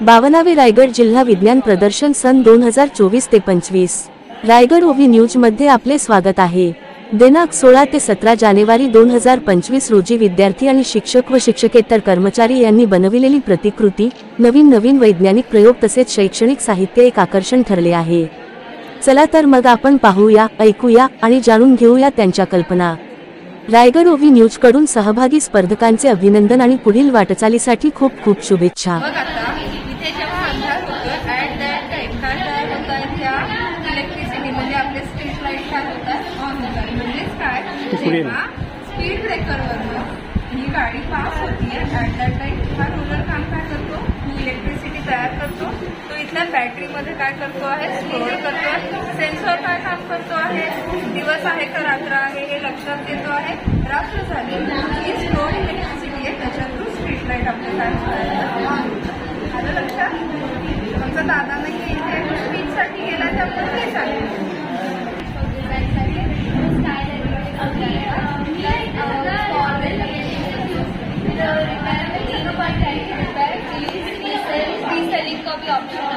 52वे रायगड जिल्हा विज्ञान प्रदर्शन सन 2024 ते 25 रायगड ओवी न्यूज मध्ये आपले स्वागत आहे। दिनांक 16 ते 17 जानेवारी 2025 रोजी विद्यार्थी आणि शिक्षक व शिक्षकेतर कर्मचारी यांनी बनविलेली प्रतिकृती, नवीन वैज्ञानिक प्रयोग तसेच शैक्षणिक साहित्य एक आकर्षण ठरले आहे। चला तर मग आपण पाहूया, ऐकूया आणि जाणून घेऊया त्यांच्या कल्पना। रायगड ओवी न्यूज कडून सहभागी स्पर्धकांचे अभिनंदन आणि पुढील वाटचालीसाठी खूप खूप शुभेच्छा। स्पीड ब्रेकरवर ही गाडी पास होती ॲट दॅट टाइम हा रोलर काम काय करतो, इलेक्ट्रिसिटी तयार करतो। तो इथल्या बॅटरीमध्ये काय करतो आहे, स्टोअर करतो। सेन्सर काय काम करतो आहे, दिवस आहे का रात्र आहे हे लक्षात देतो आहे। रात्र झाली ही स्टोअर इलेक्ट्रिसिटी आहे, त्याच्या थ्रू स्ट्रीट लाईट आपल्याला आलं लक्षात। आमचा दादा नाही इथे स्पीडसाठी गेला त्यामुळे ते चालेल। का भी ऑप्शन है,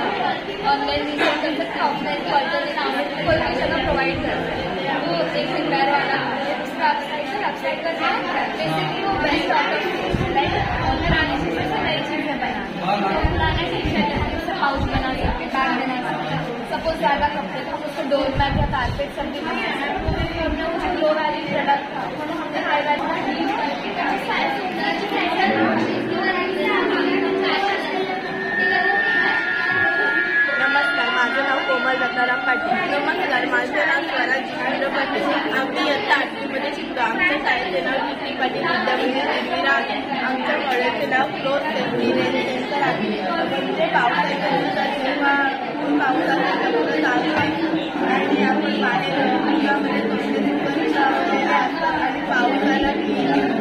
ऑनलाइन रिसर्च कर सकते हैं, ऑफलाइन कॉल करके कोई भी जगह प्रोवाइड कर सकते हैं। वो एक रिपेयर वाला दूसरा वेबसाइट पर बेसिकली वो बेस्ट ऑप्शन पुराने चीज़ों से नई चीज़ें बनाना, पुराने टीचर हाउस बना सकते, बैग बना सकते। सपोज ज़्यादा कपड़े तो हम उसको डोर मैट या कारपेट सब भी बना सकते। हमने कुछ लो वैल्यू प्रोडक्ट था, हमने हाई वैल्यू माझं नाव कोमल दत्ताराम पाटील। नमस्कार, माझं नाव स्वराज जितेंद्र पाटील। आम्ही इयत्ता 8वीमध्ये शिकतो। आमच्या शाळेचे नाव जिती पाटील विद्यामंदिर निर्मिरा आहे। आमच्या कॉलेजचे नाव क्लोज सेफ्टी रेंज सेंटर आहे। म्हणजे पावसाच्या दिवसात जेव्हा पाऊस चालू आहे आणि आपण बाहेर परीक्षा वगैरे असतात आणि पाऊस आला की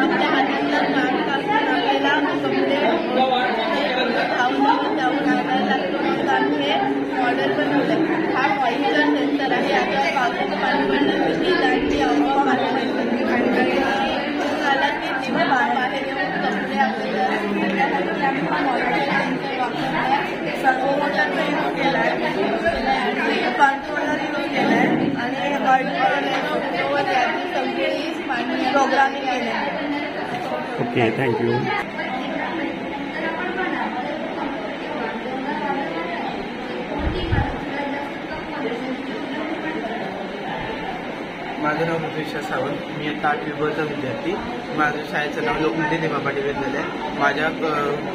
आपल्या हातातला काम काढून आपल्याला कपडे धावून आणायला लागतो। आम्ही हे मॉडेल बनवलं। हा मॉइश्चर सेन्सर आहे। आता पावसाचं पाणी पडण्यासाठी आणि आपोआप आला की तेव्हा बाहेर येऊन कपडे आपल्याला आम्ही हा मॉइश्चर सेन्सर वापरला। सर्वोमोटरचा यूज केला आहे, कंट्रोलर यूज केला आहे आणि कंट्रोलर त्याची सगळी प्रोग्रामिंग केली आहे। Okay, thank you. माझं नाव मुकेश सावंत। मी आता 8वीचा विद्यार्थी। माझं शाळेचं नाव लोकमत देवा पाटील विद्यालय आहे। माझ्या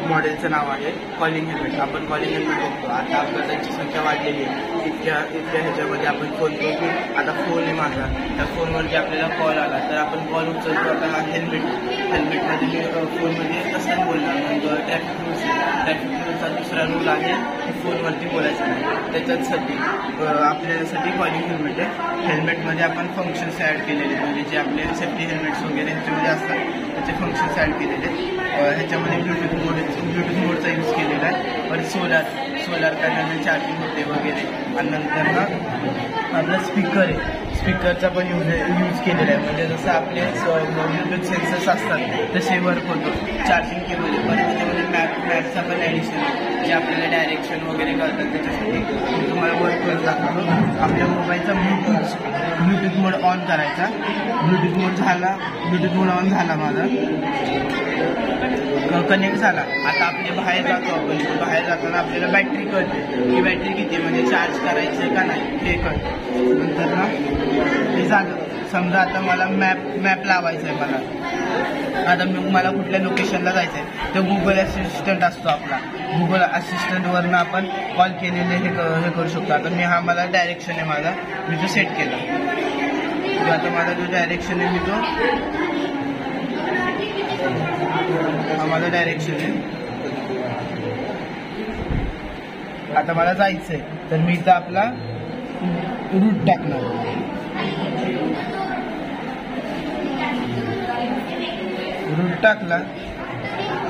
मॉडेलचं नाव आहे कॉलिंग हेल्मेट। आपण कॉलिंग हेल्मेट बघतो, आता अपघातांची संख्या वाढलेली आहे। इतक्या ह्याच्यामध्ये आपण फोन करतो। आता फोन आहे माझा, त्या फोनवरती आपल्याला कॉल आला तर आपण कॉल उचलतो। आता हा हेल्मेटमध्ये मी फोनमध्ये कसं बोलणार, मग ट्रॅफिक रूल्सचा दुसरा रूल आहे फोनवरती बोलायचं नाही। त्याच्यासाठी आपल्यासाठी कॉलिंग हेल्मेट आहे। हेल्मेटमध्ये आपण फंक्शन्स ॲड केलेले, म्हणजे जे आपले सेफ्टी हेल्मेट्स वगैरे ह्याच्यामध्ये असतात त्याचे फंक्शन्स ॲड केलेले। ह्याच्यामध्ये ब्लूटूथ मोडचा यूज केलेला आहे। पण सोलार पॅनलने चार्जिंग होते वगैरे। आणि नंतर ना आपला स्पीकर आहे, स्पीकरचा पण यूज केलेला आहे। म्हणजे जसं आपले ब्लूटूथ सेन्सर्स असतात तसे वर्क होतो। चार्जिंग केबल आहे, पण त्याच्यामध्ये मॅपचा पण ॲडिशन आहे, जे आपल्याला डायरेक्शन वगैरे कळतात त्याच्यासाठी तुम्हाला वर्क करत दाखवतो। आपल्या मोबाईलचा ब्लूटूथ मोड ऑन करायचा। ब्लूटूथ मोड ऑन झाला माझा, कनेक्ट झाला। आता आपले बाहेर जातो आपण, बाहेर जाताना आपल्याला बॅटरी कळते की बॅटरी किती, म्हणजे चार्ज करायचं का नाही हे कळतं। नंतर ना हे झालं। समजा आता मला मॅप लावायचं आहे आता मला कुठल्या लोकेशनला जायचं आहे तर गुगल असिस्टंट असतो आपला। गुगल असिस्टंटवरनं आपण कॉल केलेले हे करू शकतो। आता मला डायरेक्शन आहे माझा, मी तो सेट केला। आता माझा जो डायरेक्शन आहे माझा डायरेक्शन आहे। आता मला जायचं आहे तर मी इथं आपला रूट टाकणार। रूट टाकला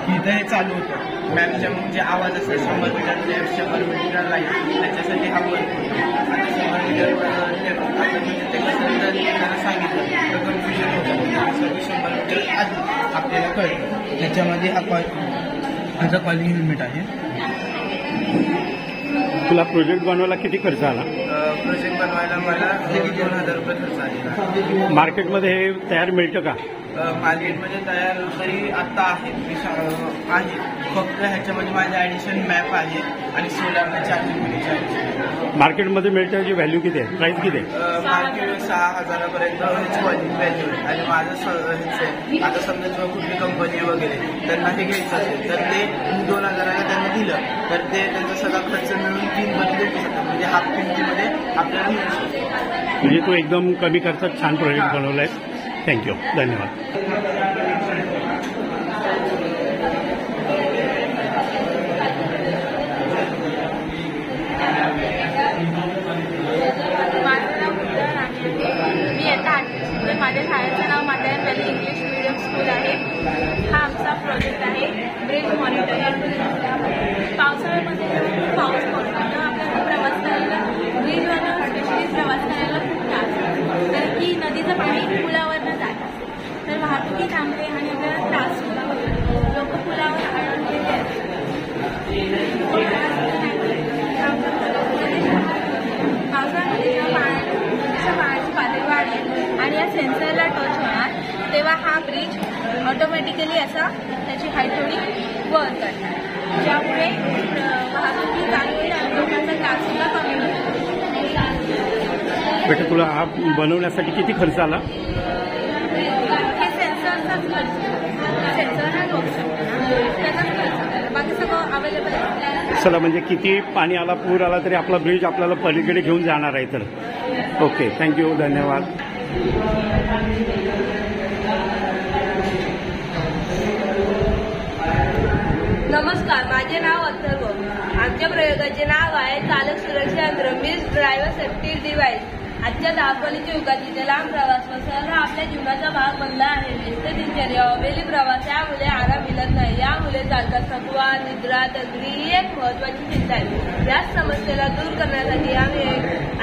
इथं हे चालू होतं। मॅपच्या जे आवाज असतात 100 मीटर लेफ्ट 100 मीटर राईट, त्याच्यासाठी हा वर्क होतो। आता 100 मीटर ते कसं त्याला सांगितलं तर कन्फ्युजन होतं। 100 मीटर आधी आपल्याला कळतं। त्याच्यामध्ये हा कॉलिंग हेल्मेट आहे। तुला प्रोजेक्ट बनवायला किती खर्च आला? प्रोजेक्ट बनवायला मला 2,000 रुपये खर्च आलेला. मार्केटमध्ये हे तयार मिळतं का? मार्केटमध्ये तयार तरी आता आहे फक्त ह्याच्यामध्ये माझे ॲडिशन मॅप आहे आणि सोलार चार्जिंग. मार्केटमध्ये मिळतं याची व्हॅल्यू किती आहे, प्राइस किती आहे? मार्केट 6,000पर्यंत ह्याची व्हॅल्यू आहे. आणि माझं ह्याचं आता समजा जेव्हा कुठली कंपनी वगैरे त्यांना हे घ्यायचं असेल तर ते 2,000ला त्यांना दिलं तर ते त्यांचा सगळा खर्च मिळून 3 भेटू शकतात. म्हणजे हाफ किमतीमध्ये आपल्याला मिळू शकतो. म्हणजे तू एकदम कमी खर्चात छान प्रोजेक्ट बनवला आहेस. थँक्यू, धन्यवाद. मी आता माझ्या शाळेचं नाव माता व्हॅली इंग्लिश मीडियम स्कूल आहे. हा आमचा प्रोजेक्ट आहे ब्रिज मॉनिटरिंग. पावसाळ्यामध्ये पाऊस पडतो तेव्हा आपल्याला प्रवास करायला ब्रिजवरनं स्पेशली प्रवास करायला खूप त्रास होतो. तर की नदीचं पाणी पुलावरनं जात असते तर वाहतुकी थांबते आणि आपल्याला त्रास होतो. लोक पुलावर अडकलेले असतात. पावसाळ्यामध्ये पाण्याची पातळी वाढेल आणि या सेन्सरला टच होणार तेव्हा हा ब्रिज ऑटोमॅटिकली असा त्याची हाईट थोडी वर करणार. ज्यामुळे वाहतुकी चालू होईल आणि लोकांचा त्रास सुद्धा कमी होईल. बेटा तुला हा बनवण्यासाठी किती खर्च आला? हे सेन्सरचाच खर्च, सेन्सर नाही बघू शकतो ना त्याचाच खर्च, बाकी सगळं अवेलेबल आहे. चला, म्हणजे किती पाणी आला, पूर आला तरी आपला ब्रिज आपल्याला पलीकडे घेऊन जाणार आहे. तर ओके, थँक्यू, धन्यवाद. नमस्कार, माझे नाव अथर्व. आमच्या प्रयोगाचे नाव आहे चालक सुरक्षा यंत्र मीन्स ड्रायव्हर सेफ्टी डिव्हाइस. आजच्या धावपळीच्या युगात इथे लांब प्रवास व सहल हा आपल्या जीवनाचा भाग बनला आहे. व्यस्त दिनचर्या, अवेली प्रवास यामुळे आराम मिळत नाही. यामुळे चालकात थकवा, निद्रा, तंद्री ही एक महत्वाची चिंता आहे. याच समस्येला दूर करण्यासाठी आम्ही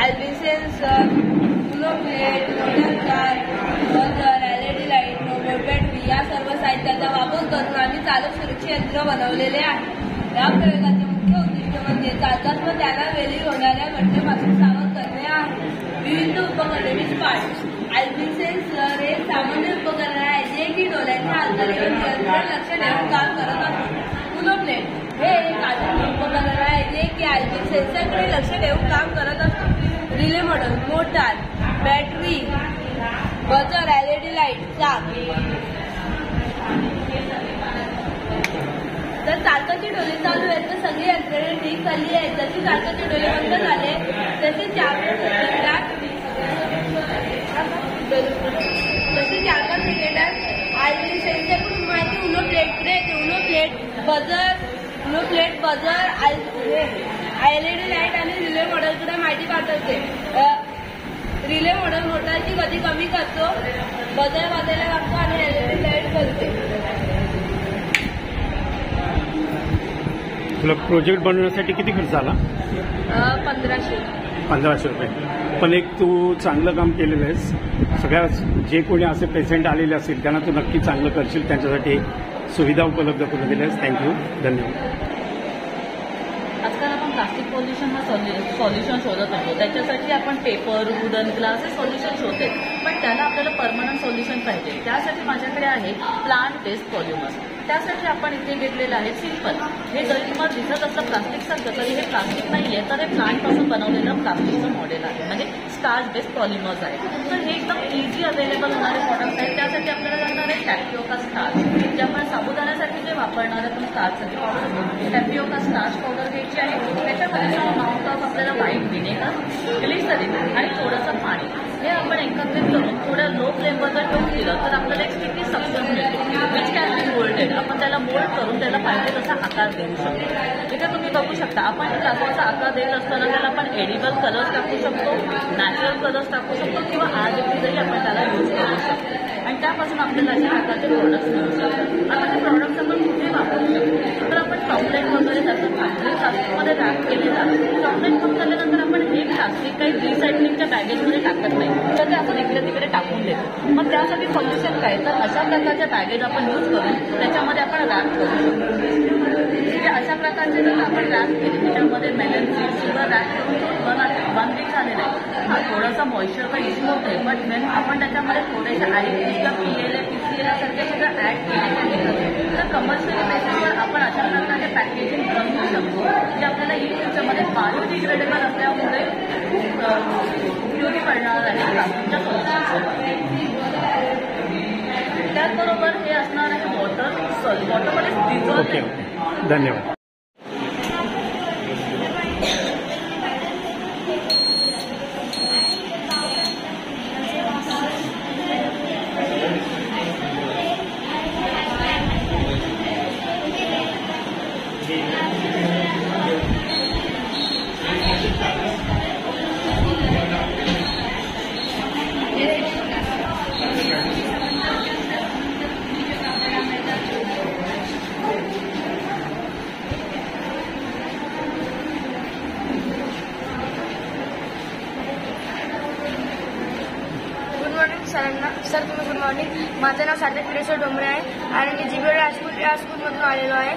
alpine sensor, plate, LED light, robot battery या सर्व साहित्याचा वापर करून आम्ही चालक सुरक्षा यंत्र बनवलेले आहे. या प्रयोगाचे मुख्य उद्दिष्ट म्हणजे चालकास व त्याला वेळी होणाऱ्या घटनेपासून सावध करणे आहे. विविध उपकरणे पार्ट. अल्पिन सेन्सर हे सामान्य उपकरण आहे जे की डोळ्यांच्या हालचालीवर नियंत्रण लक्ष देऊन काम करत असते. प्लेट हे एक आधुनिक उपकरण आहे जे की अल्पिन सेन्सरकडे लक्ष देऊन काम करत असते. Relay model, motor, battery, buzzer, LED light, चाक. जर चालकाची डोळे चालू आहेत तर सगळी यंत्रणा ठीक झाली आहे. जशी चालकाचे डोळे बंद झाले तसे 4 सेकंदात अल्पिन सेन्सरकडून माहिती उनो प्लेटकडे येते. Uno plate, buzzer, LED light आणि रिले मॉडेलकडे माहिती पाठवते. रिले मॉडेल मोटारची गती कमी करतो, बजर वाजायला लागतो आणि LED लाईट करते. तुला प्रोजेक्ट बनवण्यासाठी किती खर्च आला? 1500 रुपये. पण एक तू चांगलं काम केलेलं आहेस. सगळ्या जे कोणी असे पेशंट आलेले असतील त्यांना तू नक्की चांगलं करशील, त्यांच्यासाठी सुविधा उपलब्ध करून दिल्या आहेस. थँक्यू, धन्यवाद. आजकाल आपण प्लास्टिक पॉल्युशनला सॉल्युशन शोधत असतो. त्याच्यासाठी आपण पेपर, वुडन, ग्लास हे सॉल्युशन शोधते. पण त्याला आपल्याला परमनंट सॉल्युशन पाहिजे. त्यासाठी माझ्याकडे आहे प्लांट बेस्ड पॉल्युमर्स. त्यासाठी आपण इथे घेतलेलं आहे सिंपल. हे जरी तुम्हाला दिसत असलं प्लास्टिक सारखं तरी हे प्लास्टिक नाहीये, तर हे प्लांटपासून बनवलेलं प्लास्टिकचं मॉडेल आहे. म्हणजे स्टार्च बेस्ड पॉलिमर्स आहे. तर हे एकदम इझी अवेलेबल होणारे प्रॉडक्ट आहेत. त्यासाठी आपल्याला लागणार आहे टॅपिओका स्टार्च, जे आपण साबुदाण्यासाठी जे वापरणार आपण स्टार्चसाठी पावडर. टॅपिओका स्टार्च पावडर घ्यायची आहे. त्याच्यामध्ये अमाऊंट ऑफ आपल्याला व्हाईट व्हिनेगर, ग्लिसरीन आणि थोडंसं पाणी हे आपण एकत्रित करून थोड्या लो फ्लेमवर जर ठेवून दिलं तर आपल्याला एक स्टिकी सबस्टन्स मिळतो विच कॅन बी मोल्डेड. आपण त्याला मोल्ड करून त्याला पाहिजे तसा आकार देऊ शकतो. इथे तुम्ही बघू शकता आपण प्लास्टिकचा आकार देत असताना त्याला आपण एडिबल कलर्स टाकू शकतो, नॅचरल कलर्स टाकू शकतो किंवा आर्टिफिशियली आपण त्याला यूज करू शकतो आणि त्यापासून आपल्याला अशा प्रकारचे प्रोडक्ट्स मिळू शकतात. आता हे प्रोडक्ट्स आपण कुठे वापरू शकतो तर आपण चॉकलेट वगैरे त्याचं चांगले प्लास्टिकमध्ये रॅप केले जातं. चॉकलेट करून झाल्यानंतर आपण हे प्लास्टिक काही रिसायकलिंगच्या बॅगेजमध्ये टाकत नाही, तर ते आपण इकडे तिकडे टाकून देतो. मग त्यासाठी सोल्युशन काय तर अशा प्रकारच्या बॅगेज आपण यूज करून त्याच्यामध्ये आपण रॅप करू शकतो. अशा अशा प्रकारचे जर आपण रॅप केले त्याच्यामध्ये मेलन सीड्स सुद्धा रॅप करून 1 वीक झालेलं आहे. हा थोडासा मॉइश्चरचा इश्यू होतोय, बट वेन आपण त्याच्यामध्ये थोडेसे आयपीसी किंवा PCL सारखे सगळं ऍड केले तर कमर्शियल बेसिसवर आपण अशा प्रकारचे पॅकेजिंग बनवू शकतो जे आपल्याला इन फ्युचरमध्ये बायोडिग्रेडेबल असल्यामुळे उपयोगी पडणार आहे प्लास्टिकच्या सोल्युशन्ससाठी. त्याचबरोबर हे असणार आहे वॉटरमध्ये डिझॉल्व. ओके, धन्यवाद. सर तुम्ही गुड मॉर्निंग. माझं नाव सार्थक किरेश्वर डोंबरे आहे आणि मी GBL हायस्कूल या स्कूलमधून आलेलो आहे.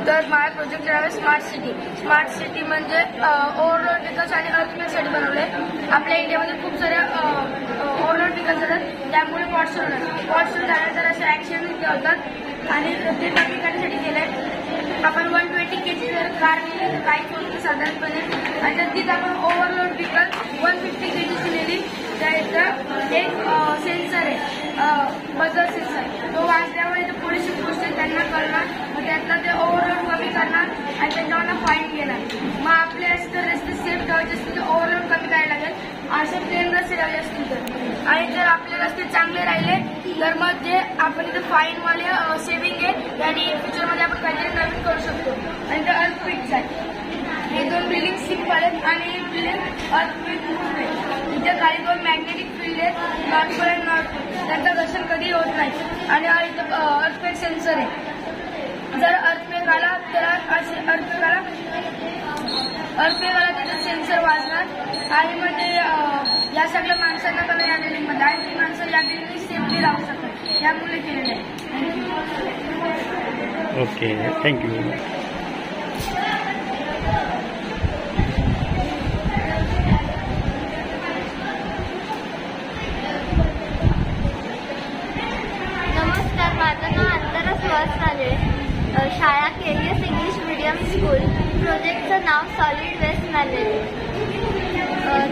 तर माझा प्रोजेक्ट आहे स्मार्ट सिटी. स्मार्ट सिटी म्हणजे ओव्हरऑल विकास आणि अर्थक्वेकसाठी बनवले. आपल्या इंडियामध्ये खूप साऱ्या ओव्हरऑल विकास होतात, त्यामुळे वॉटर्स झाल्यानंतर असे ऍक्शन होतात आणि ते कमी करण्यासाठी केलंय. आपण 120 kg जर कार नेली तर काही होतं साधारणपणे, आणि तर तीच आपण ओव्हरलोड विकत 150 kg नेली तर एक सेन्सर आहे, बजर सेन्सर, तो वाजल्यावर इथे पोलीस गोष्टी त्यांना करणार, मग त्यातला ते ओव्हरलोड कमी करणार आणि त्यांच्यावर फाईन घेणार. मग आपले असं रस्ते सेफ ठेवायचे असतील तर ओव्हरलोड कमी करायला लागेल. असे प्लेन रस्ते ठेवायचे असतील तर, आणि जर आपले रस्ते चांगले राहिले तर मग जे आपण इथे फाईनवाले सेव्हिंग आहे आणि फ्युचरमध्ये आपण काहीतरी नवीन करू शकतो. आणि ते अर्थक्वेकच आहे. हे 2 बिल्डिंग सिम्पल आहेत आणि एक बिल्डिंग अर्थक्वेक आहे. इथे खाली 2 मॅग्नेटिक फील्ड आहेत, नॉर्थ पोल आणि नॉर्थ पोल, त्यांचं घर्षण कधी होत नाही. आणि इथं अर्थक्वेक सेन्सर आहे. जर अर्थक्वेक आला तर अर्थक्वेक त्याचा सेन्सर वाजणार आणि मग ते या सगळ्या माणसांना कमी या बिल्डिंगमध्ये, आणि ती माणसं या बिल्डिंग सेफली राहू शकतात, यामुळे केलेलं आहे. Okay, thank you. नमस्कार, माझं नाव अंतरा सुहास नाले. शाळा KES इंग्लिश मीडियम स्कूल. प्रोजेक्टचं नाव सॉलिड वेस्ट मॅनेजमेंट.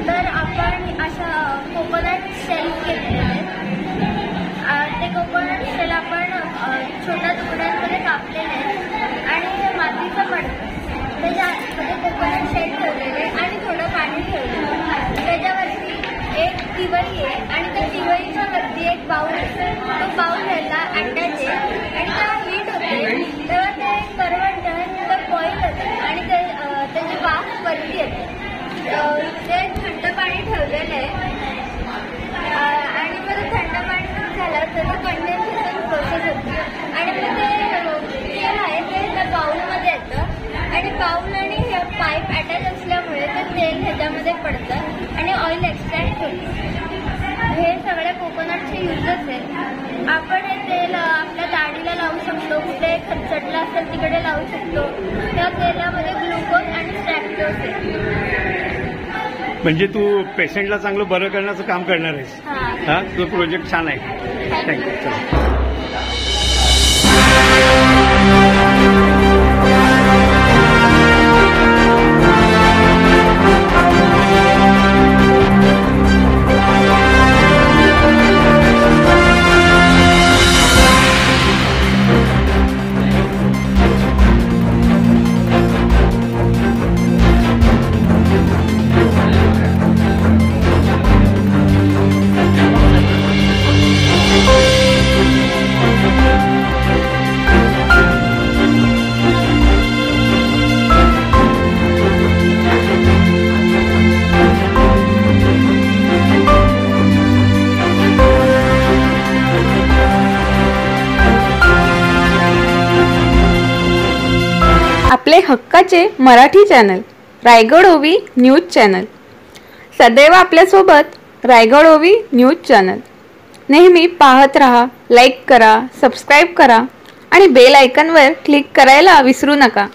तर आपण अशा कोकोनट शेल्स घेतलेले आहेत. ते कोकोनट शेल आपण छोट्या तुकड्यांमध्ये कापलेले आहेत आणि हे मातीचं पडतं. त्याच्यामध्ये कोकोनट शेल ठेवलेले आणि थोडं पाणी ठेवलेलं. त्याच्यावरती एक दिवाळी आहे आणि त्या दिवाळीच्या वरती एक बाऊल असेल. तो बाऊल ह्याला अटॅच आहे आणि तेव्हा हीट होते तेव्हा ते करवटतं, तर बॉईल होते आणि त्याची वाफ वरती येते. ते थंड पाणी ठेवलेलं आहे आणि मग थंड पाणी झालं तर कंडेन्सेशन प्रोसेस होती आणि मग ते तेल आहे ते त्या बाऊलमध्ये येतं आणि बाऊल आणि हे पाईप अटॅच असल्यामुळे ते तेल ह्याच्यामध्ये पडतं आणि ऑइल एक्स्ट्रॅक्ट होतं. हे सगळे कोकोनटचे युजच आहेत. आपण हे तेल आपल्या दाढीला लावू शकतो, कुठे खरचटलं असेल तिकडे लावू शकतो. त्या तेलामध्ये ग्लुकोज आणि स्ट्रॅक्टोज आहे. म्हणजे तू पेशंटला चांगलं बरं करण्याचं काम करणार आहेस. हा, तो प्रोजेक्ट छान आहे. थँक्यू. आपले हक्काचे मराठी चॅनल रायगड ओवी न्यूज चॅनल. सदैव आपल्यासोबत रायगड ओवी न्यूज चॅनल. नेहमी पाहत रहा, लाईक करा, सबस्क्राईब करा आणि बेल आयकॉनवर क्लिक करायला विसरू नका.